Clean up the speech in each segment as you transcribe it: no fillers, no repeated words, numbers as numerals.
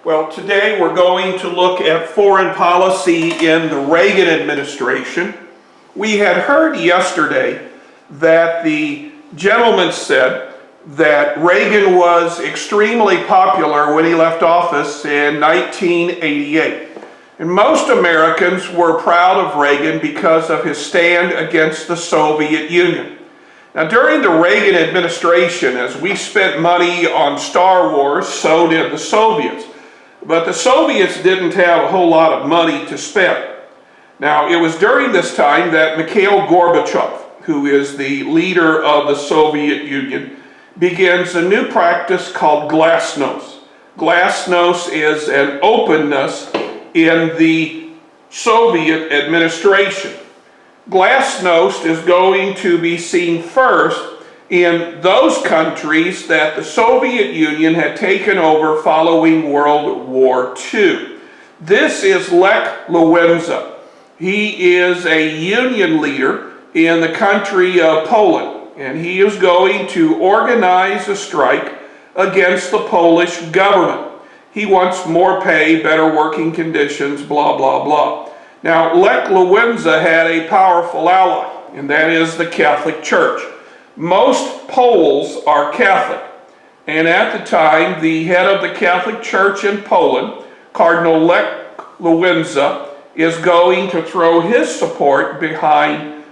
Well, today we're going to look at foreign policy in the Reagan administration. We had heard yesterday that the gentleman said that Reagan was extremely popular when he left office in 1988. And most Americans were proud of Reagan because of his stand against the Soviet Union. Now, during the Reagan administration, as we spent money on Star Wars, so did the Soviets. But the Soviets didn't have a whole lot of money to spend. Now, it was during this time that Mikhail Gorbachev, who is the leader of the Soviet Union, begins a new practice called glasnost. Glasnost is an openness in the Soviet administration. Glasnost is going to be seen first in those countries that the Soviet Union had taken over following World War II. This is Lech Walesa. He is a union leader in the country of Poland, and he is going to organize a strike against the Polish government. He wants more pay, better working conditions, blah, blah, blah. Now, Lech Walesa had a powerful ally, and that is the Catholic Church. Most Poles are Catholic, and at the time, the head of the Catholic Church in Poland, Cardinal Lech Walesa, is going to throw his support behind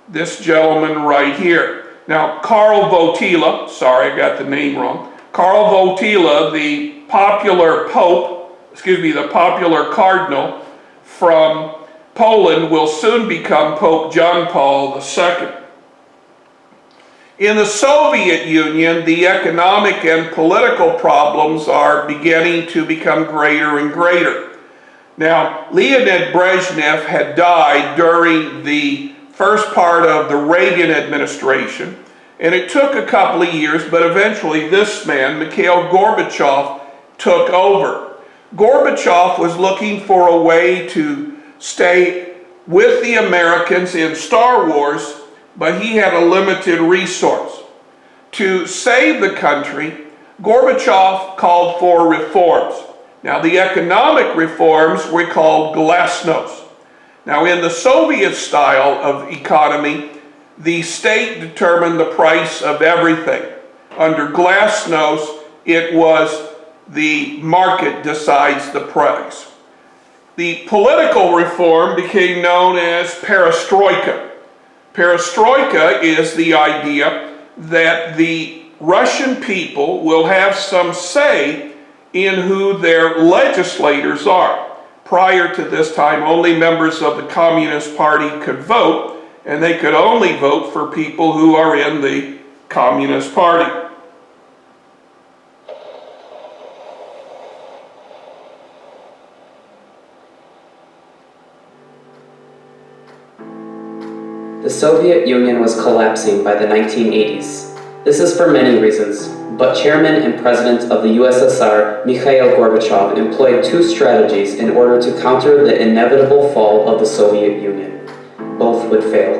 this gentleman right here. Now, Karol Wojtyla, sorry, I got the name wrong. Karol Wojtyla, the popular the popular cardinal from Poland, will soon become Pope John Paul II. In the Soviet Union, the economic and political problems are beginning to become greater and greater. Now, Leonid Brezhnev had died during the first part of the Reagan administration, and it took a couple of years, but eventually this man, Mikhail Gorbachev, took over. Gorbachev was looking for a way to stay with the Americans in Star Wars, but he had a limited resource. To save the country, Gorbachev called for reforms. Now, the economic reforms were called glasnost. Now, in the Soviet style of economy, the state determined the price of everything. Under glasnost, it was the market decides the price. The political reform became known as perestroika. Perestroika is the idea that the Russian people will have some say in who their legislators are. Prior to this time, only members of the Communist Party could vote, and they could only vote for people who are in the Communist Party. The Soviet Union was collapsing by the 1980s. This is for many reasons, but Chairman and President of the USSR, Mikhail Gorbachev, employed two strategies in order to counter the inevitable fall of the Soviet Union. Both would fail.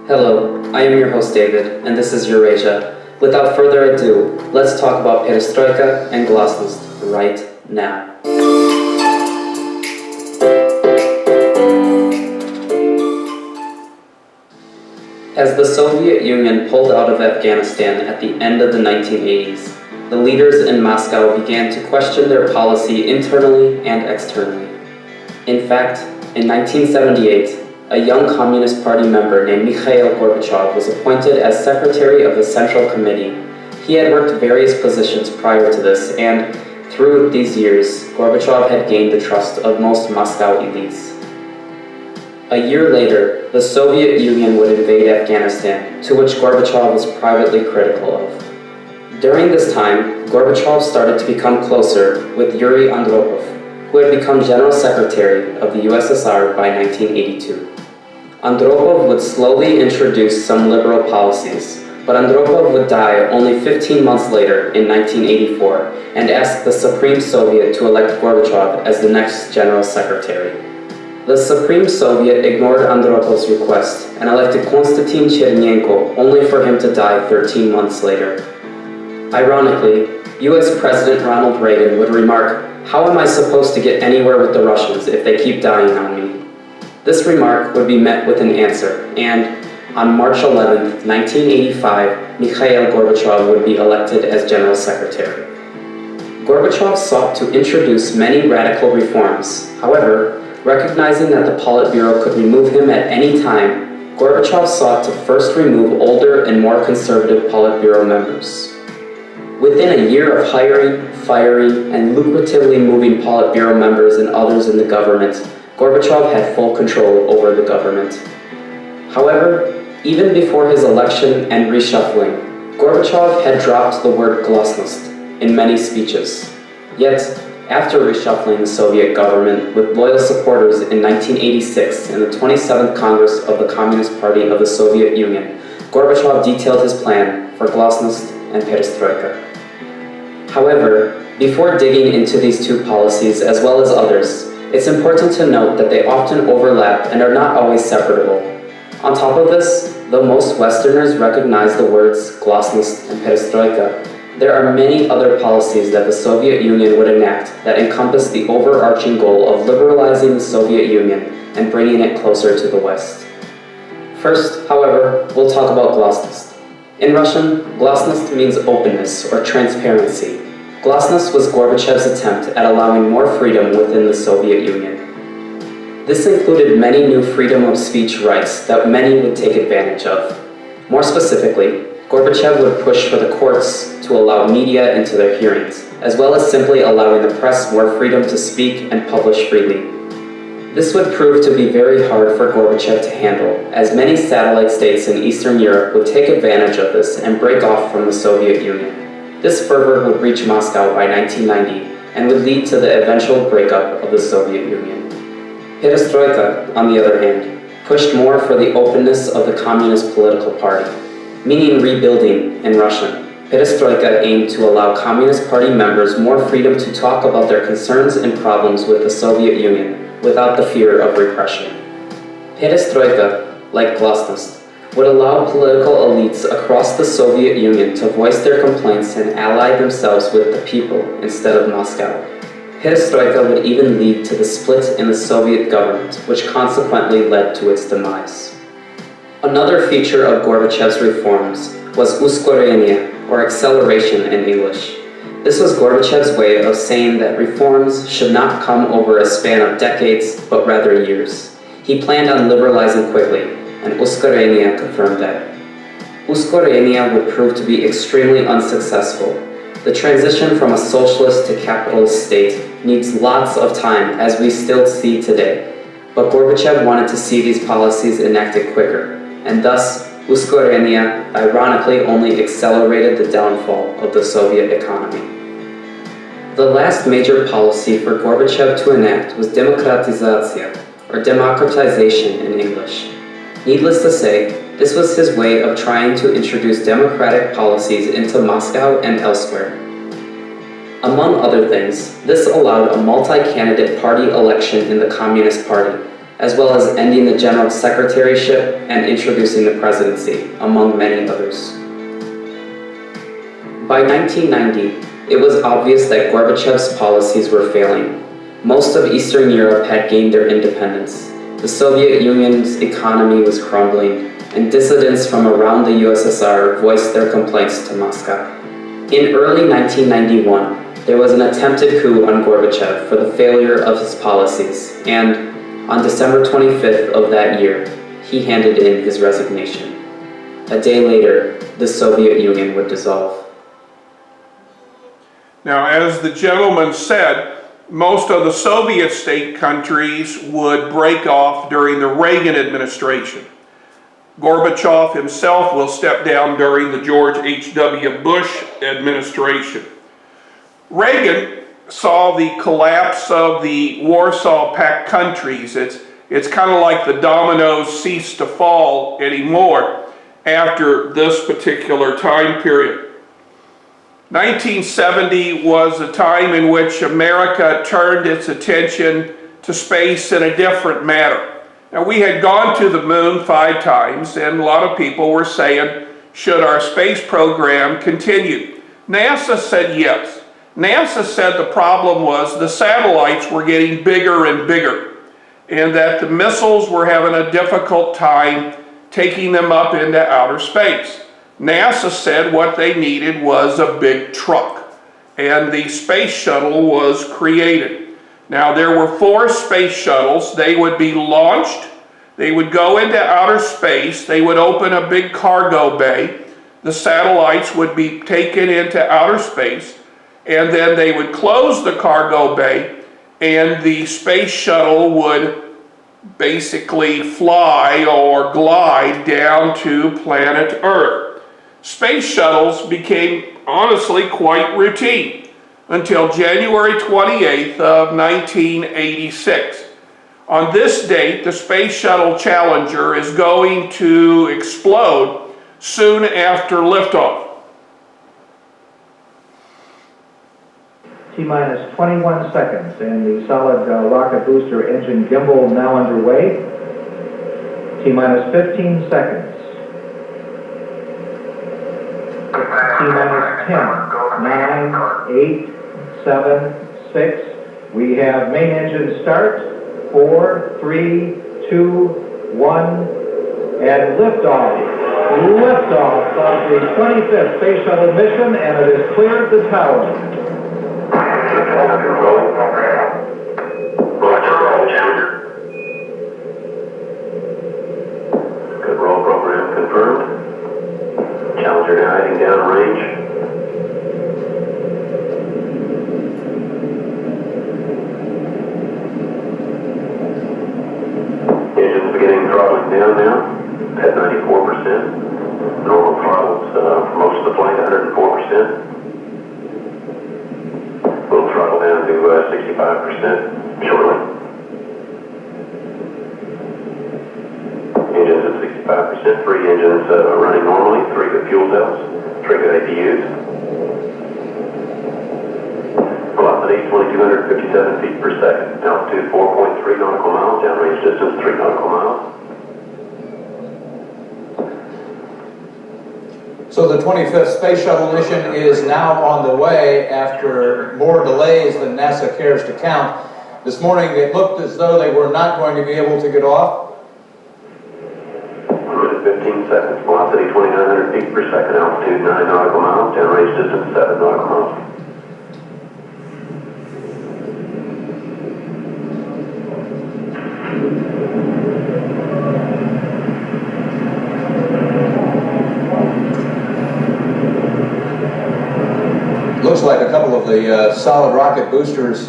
Hello, I am your host David, and this is Eurasia. Without further ado, let's talk about perestroika and glasnost right now. As the Soviet Union pulled out of Afghanistan at the end of the 1980s, the leaders in Moscow began to question their policy internally and externally. In fact, in 1978, a young Communist Party member named Mikhail Gorbachev was appointed as Secretary of the Central Committee. He had worked various positions prior to this, and through these years, Gorbachev had gained the trust of most Moscow elites. A year later, the Soviet Union would invade Afghanistan, to which Gorbachev was privately critical of. During this time, Gorbachev started to become closer with Yuri Andropov, who had become General Secretary of the USSR by 1982. Andropov would slowly introduce some liberal policies, but Andropov would die only 15 months later in 1984 and asked the Supreme Soviet to elect Gorbachev as the next General Secretary. The Supreme Soviet ignored Andropov's request and elected Konstantin Chernenko only for him to die 13 months later. Ironically, US President Ronald Reagan would remark, "How am I supposed to get anywhere with the Russians if they keep dying on me?" This remark would be met with an answer, and on March 11, 1985, Mikhail Gorbachev would be elected as General Secretary. Gorbachev sought to introduce many radical reforms. However, recognizing that the Politburo could remove him at any time, Gorbachev sought to first remove older and more conservative Politburo members. Within a year of hiring, firing, and lucratively moving Politburo members and others in the government, Gorbachev had full control over the government. However, even before his election and reshuffling, Gorbachev had dropped the word glasnost in many speeches. Yet, after reshuffling the Soviet government with loyal supporters in 1986 in the 27th Congress of the Communist Party of the Soviet Union, Gorbachev detailed his plan for glasnost and perestroika. However, before digging into these two policies as well as others, it's important to note that they often overlap and are not always separable. On top of this, though most Westerners recognize the words glasnost and perestroika, there are many other policies that the Soviet Union would enact that encompass the overarching goal of liberalizing the Soviet Union and bringing it closer to the West. First, however, we'll talk about glasnost. In Russian, glasnost means openness or transparency. Glasnost was Gorbachev's attempt at allowing more freedom within the Soviet Union. This included many new freedom of speech rights that many would take advantage of. More specifically, Gorbachev would push for the courts to allow media into their hearings, as well as simply allowing the press more freedom to speak and publish freely. This would prove to be very hard for Gorbachev to handle, as many satellite states in Eastern Europe would take advantage of this and break off from the Soviet Union. This fervor would reach Moscow by 1990 and would lead to the eventual breakup of the Soviet Union. Perestroika, on the other hand, pushed more for the openness of the Communist political party, meaning rebuilding in Russian. Perestroika aimed to allow Communist Party members more freedom to talk about their concerns and problems with the Soviet Union without the fear of repression. Perestroika, like glasnost, would allow political elites across the Soviet Union to voice their complaints and ally themselves with the people instead of Moscow. Perestroika would even lead to the split in the Soviet government, which consequently led to its demise. Another feature of Gorbachev's reforms was uskorenie, or acceleration in English. This was Gorbachev's way of saying that reforms should not come over a span of decades, but rather years. He planned on liberalizing quickly, and uskorenie confirmed that. Uskorenie would prove to be extremely unsuccessful. The transition from a socialist to capitalist state needs lots of time, as we still see today. But Gorbachev wanted to see these policies enacted quicker, and thus uskorenie ironically only accelerated the downfall of the Soviet economy. The last major policy for Gorbachev to enact was demokratizatsiya, or democratization in English. Needless to say, this was his way of trying to introduce democratic policies into Moscow and elsewhere. Among other things, this allowed a multi-candidate party election in the Communist Party, as well as ending the general secretaryship and introducing the presidency, among many others. By 1990, it was obvious that Gorbachev's policies were failing. Most of Eastern Europe had gained their independence. The Soviet Union's economy was crumbling, and dissidents from around the USSR voiced their complaints to Moscow. In early 1991, there was an attempted coup on Gorbachev for the failure of his policies, and on December 25th of that year, he handed in his resignation. A day later, the Soviet Union would dissolve. Now, as the gentleman said, most of the Soviet state countries would break off during the Reagan administration. Gorbachev himself will step down during the George H.W. Bush administration. Reagan saw the collapse of the Warsaw Pact countries. It's kind of like the dominoes cease to fall anymore after this particular time period. 1970 was a time in which America turned its attention to space in a different manner. Now, we had gone to the moon 5 times, and a lot of people were saying, should our space program continue? NASA said yes. NASA said the problem was the satellites were getting bigger and bigger, and that the missiles were having a difficult time taking them up into outer space. NASA said what they needed was a big truck, and the space shuttle was created. Now, there were 4 space shuttles. They would be launched, they would go into outer space, they would open a big cargo bay, the satellites would be taken into outer space, and then they would close the cargo bay, and the space shuttle would basically fly or glide down to planet Earth. Space shuttles became honestly quite routine until January 28th of 1986. On this date, the Space Shuttle Challenger is going to explode soon after liftoff. T-minus 21 seconds, and the solid rocket booster engine gimbal now underway. T-minus 15 seconds. T-minus 10, 9, 8, 7, 6. We have main engine start. 4, 3, 2, 1, and liftoff. Liftoff of the 25th Space Shuttle mission, and it has cleared the tower. Good roll program confirmed. Challenger now heading down range. Engines beginning throttling down now at 94%. Normal throttles for most of the flight 104%. We'll throttle down to 65% shortly. Engines at 65%, 3 engines running normally, 3 good fuel cells, 3 good APUs. Velocity 2,257 feet per second, altitude 4.3 nautical miles, downrange distance 3 nautical miles. So the 25th Space Shuttle mission is now on the way after more delays than NASA cares to count. This morning it looked as though they were not going to be able to get off. 1 minute 15 seconds, velocity 2,900 feet per second, altitude 9 nautical miles, downrange distance 7 nautical miles. Looks like a couple of the solid rocket boosters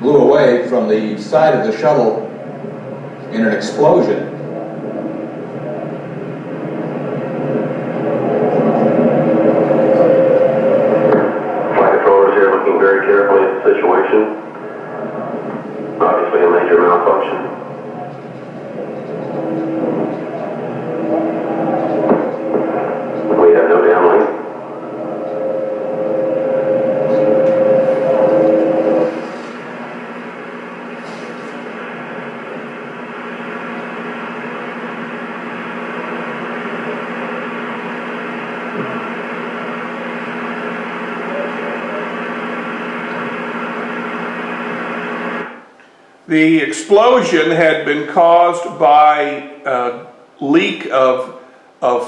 blew away from the side of the shuttle in an explosion. Flight controllers here looking very carefully at the situation. Obviously a major malfunction. We have no downlink. The explosion had been caused by a leak of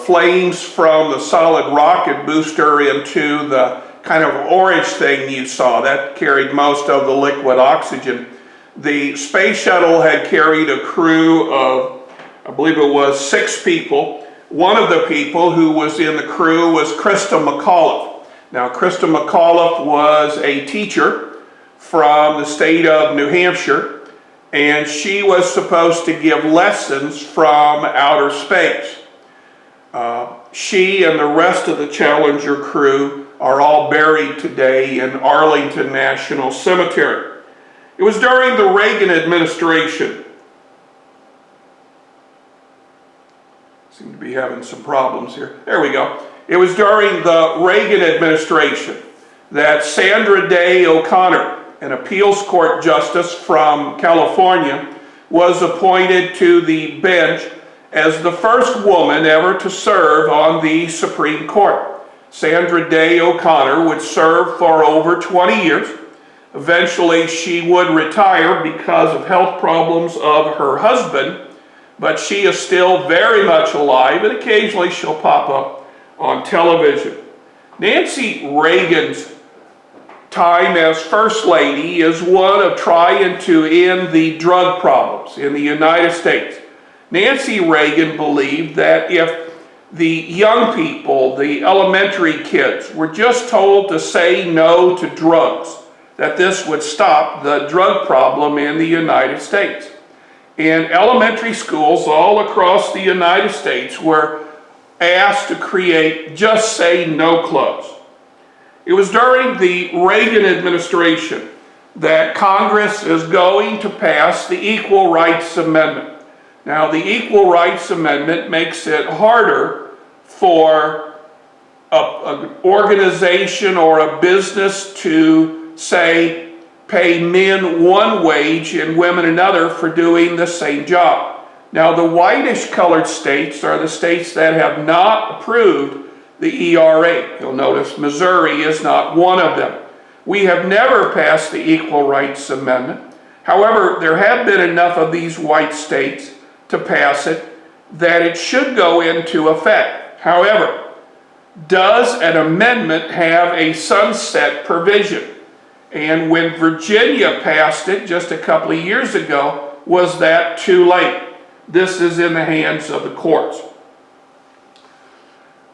flames from the solid rocket booster into the kind of orange thing you saw. That carried most of the liquid oxygen. The space shuttle had carried a crew of, I believe it was 6 people. One of the people who was in the crew was Christa McAuliffe. Now, Christa McAuliffe was a teacher from the state of New Hampshire, and she was supposed to give lessons from outer space. She and the rest of the Challenger crew are all buried today in Arlington National Cemetery. It was during the Reagan administration. Seem to be having some problems here. There we go. It was during the Reagan administration that Sandra Day O'Connor, an appeals court justice from California, was appointed to the bench as the first woman ever to serve on the Supreme Court. Sandra Day O'Connor, would serve for over 20 years. Eventually, she would retire because of health problems of her husband, but she is still very much alive, and occasionally she'll pop up on television. Nancy Reagan's time as First Lady is one of trying to end the drug problems in the United States. Nancy Reagan believed that if the young people, the elementary kids, were just told to say no to drugs, that this would stop the drug problem in the United States. And elementary schools all across the United States were asked to create Just Say No clubs. It was during the Reagan administration that Congress is going to pass the Equal Rights Amendment. Now, the Equal Rights Amendment makes it harder for an organization or a business to, say, pay men one wage and women another for doing the same job. Now, the whitish colored states are the states that have not approved the ERA. You'll notice Missouri is not one of them. We have never passed the Equal Rights Amendment. However, there have been enough of these white states to pass it that it should go into effect. However, does an amendment have a sunset provision? And when Virginia passed it just a couple of years ago, was that too late? This is in the hands of the courts.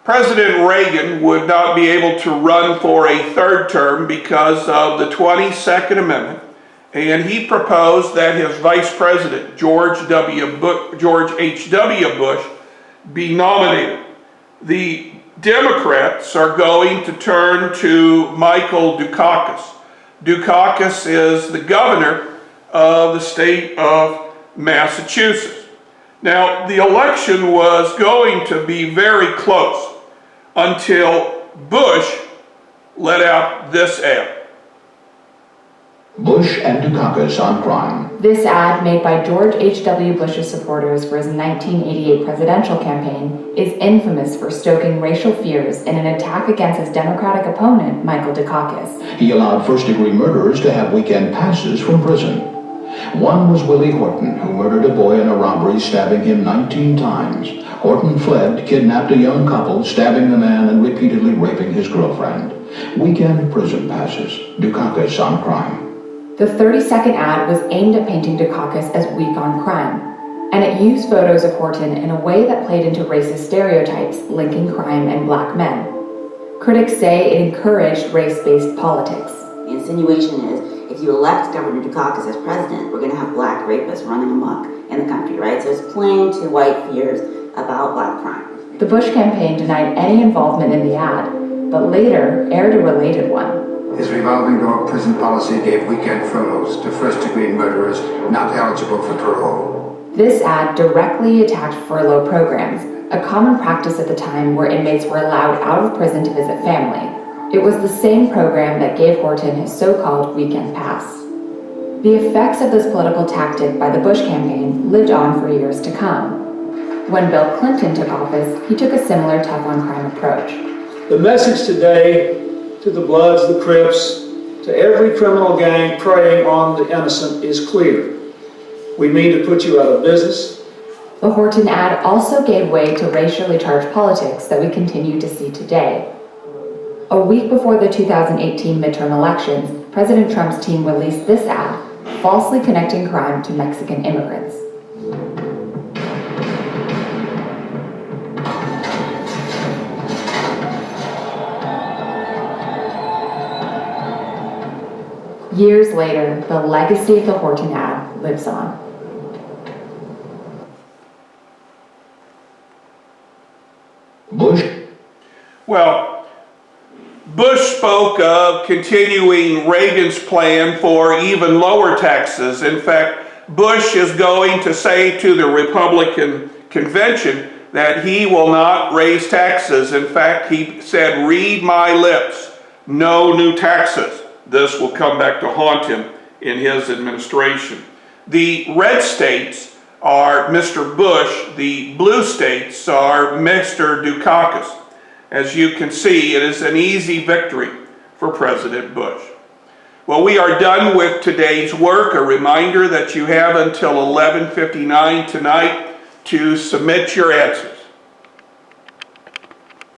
President Reagan would not be able to run for a third term because of the 22nd Amendment, and he proposed that his vice president, George H.W. Bush, be nominated. The Democrats are going to turn to Michael Dukakis. Dukakis is the governor of the state of Massachusetts. Now, the election was going to be very close until Bush let out this ad. Bush and Dukakis on crime. This ad, made by George H.W. Bush's supporters for his 1988 presidential campaign, is infamous for stoking racial fears in an attack against his Democratic opponent, Michael Dukakis. He allowed first-degree murderers to have weekend passes from prison. One was Willie Horton, who murdered a boy in a robbery, stabbing him 19 times. Horton fled, kidnapped a young couple, stabbing the man and repeatedly raping his girlfriend. Weekend prison passes. Dukakis on crime. The 30-second ad was aimed at painting Dukakis as weak on crime, and it used photos of Horton in a way that played into racist stereotypes linking crime and black men. Critics say it encouraged race-based politics. The insinuation is, if you elect Governor Dukakis as president, we're going to have black rapists running amok in the country, right? So it's playing to white fears about black crime. The Bush campaign denied any involvement in the ad, but later aired a related one. His revolving door prison policy gave weekend furloughs to first-degree murderers not eligible for parole. This ad directly attacked furlough programs, a common practice at the time where inmates were allowed out of prison to visit family. It was the same program that gave Horton his so-called weekend pass. The effects of this political tactic by the Bush campaign lived on for years to come. When Bill Clinton took office, he took a similar tough-on-crime approach. The message today to the Bloods, the Crips, to every criminal gang preying on the innocent is clear. We mean to put you out of business. The Horton ad also gave way to racially charged politics that we continue to see today. A week before the 2018 midterm elections, President Trump's team released this ad, falsely connecting crime to Mexican immigrants. Years later, the legacy of the Horton ad lives on. Bush. Well, Bush spoke of continuing Reagan's plan for even lower taxes. In fact, Bush is going to say to the Republican convention that he will not raise taxes. In fact, he said, "Read my lips, no new taxes." This will come back to haunt him in his administration. The red states are Mr. Bush, the blue states are Mr. Dukakis. As you can see, it is an easy victory for President Bush. Well, we are done with today's work. A reminder that you have until 11:59 tonight to submit your answers.